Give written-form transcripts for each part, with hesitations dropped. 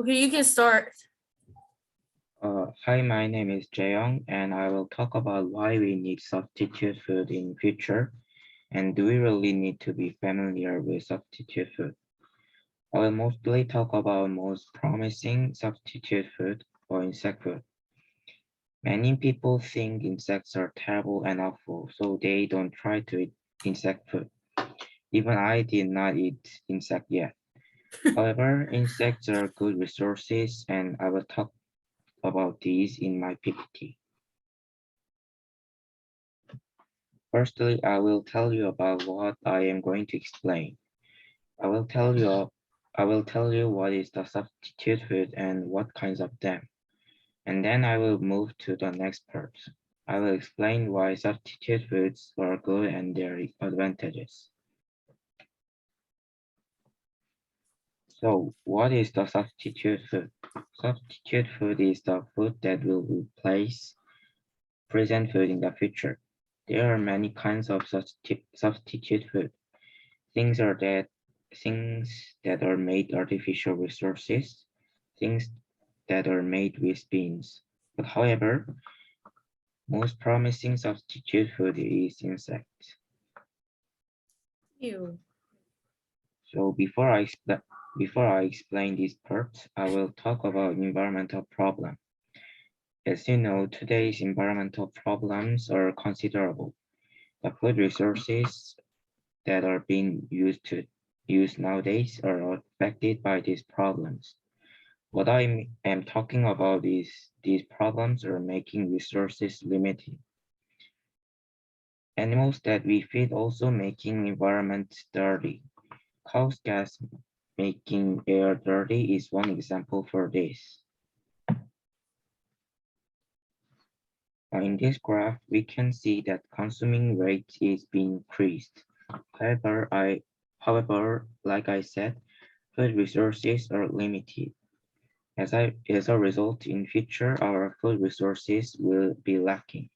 Okay, you can start. Hi, my name is Jaeyoung, and I will talk about why we need substitute food in future, and do we really need to be familiar with substitute food? I will mostly talk about most promising substitute food or insect food. Many people think insects are terrible and awful, so they don't try to eat insect food. Even I did not eat insect yet. However, insects are good resources, and I will talk about these in my PPT. Firstly, I will tell you about what I am going to explain. I will tell you what is the substitute food and what kinds of them. And then I will move to the next part. I will explain why substitute foods are good and their advantages. So, what is the substitute food? Substitute food is the food that will replace present food in the future. There are many kinds of substitute food. Things that are made artificial resources, things that are made with beans. But however, most promising substitute food is insects. Ew. So before I explain this part, I will talk about environmental problem. As you know, today's environmental problems are considerable. The food resources that are being used nowadays are affected by these problems. What I am talking about is these problems are making resources limited. Animals that we feed also making environment dirty. House gas making air dirty is one example for this. In this graph, we can see that consuming rate is being increased. However, like I said, food resources are limited. As a result, in future, our food resources will be lacking.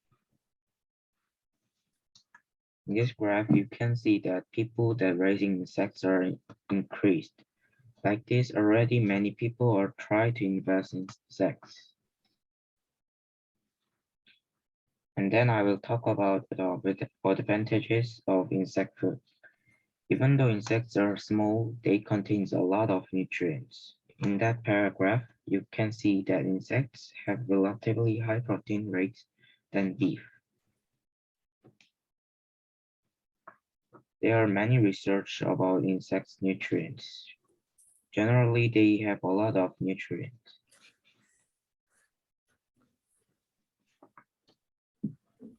In this graph, you can see that people that raising insects are increased. Like this, already many people are trying to invest in insects. And then I will talk about the advantages of insect food. Even though insects are small, they contain a lot of nutrients. In that paragraph, you can see that insects have relatively high protein rates than beef. There are many research about insects' nutrients. Generally, they have a lot of nutrients.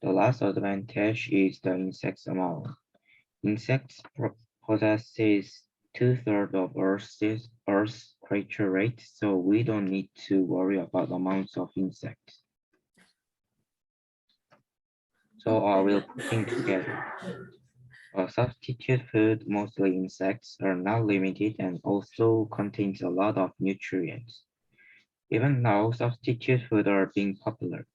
The last advantage is the insects amount. Insects possesses 2/3 of Earth's creature rate, so we don't need to worry about amounts of insects. So I will putting together. Substitute food, mostly insects, are not limited and also contains a lot of nutrients. Even now, substitute food are being popular.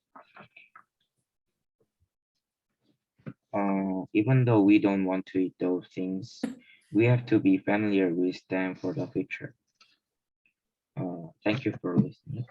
Even though we don't want to eat those things, we have to be familiar with them for the future. Thank you for listening.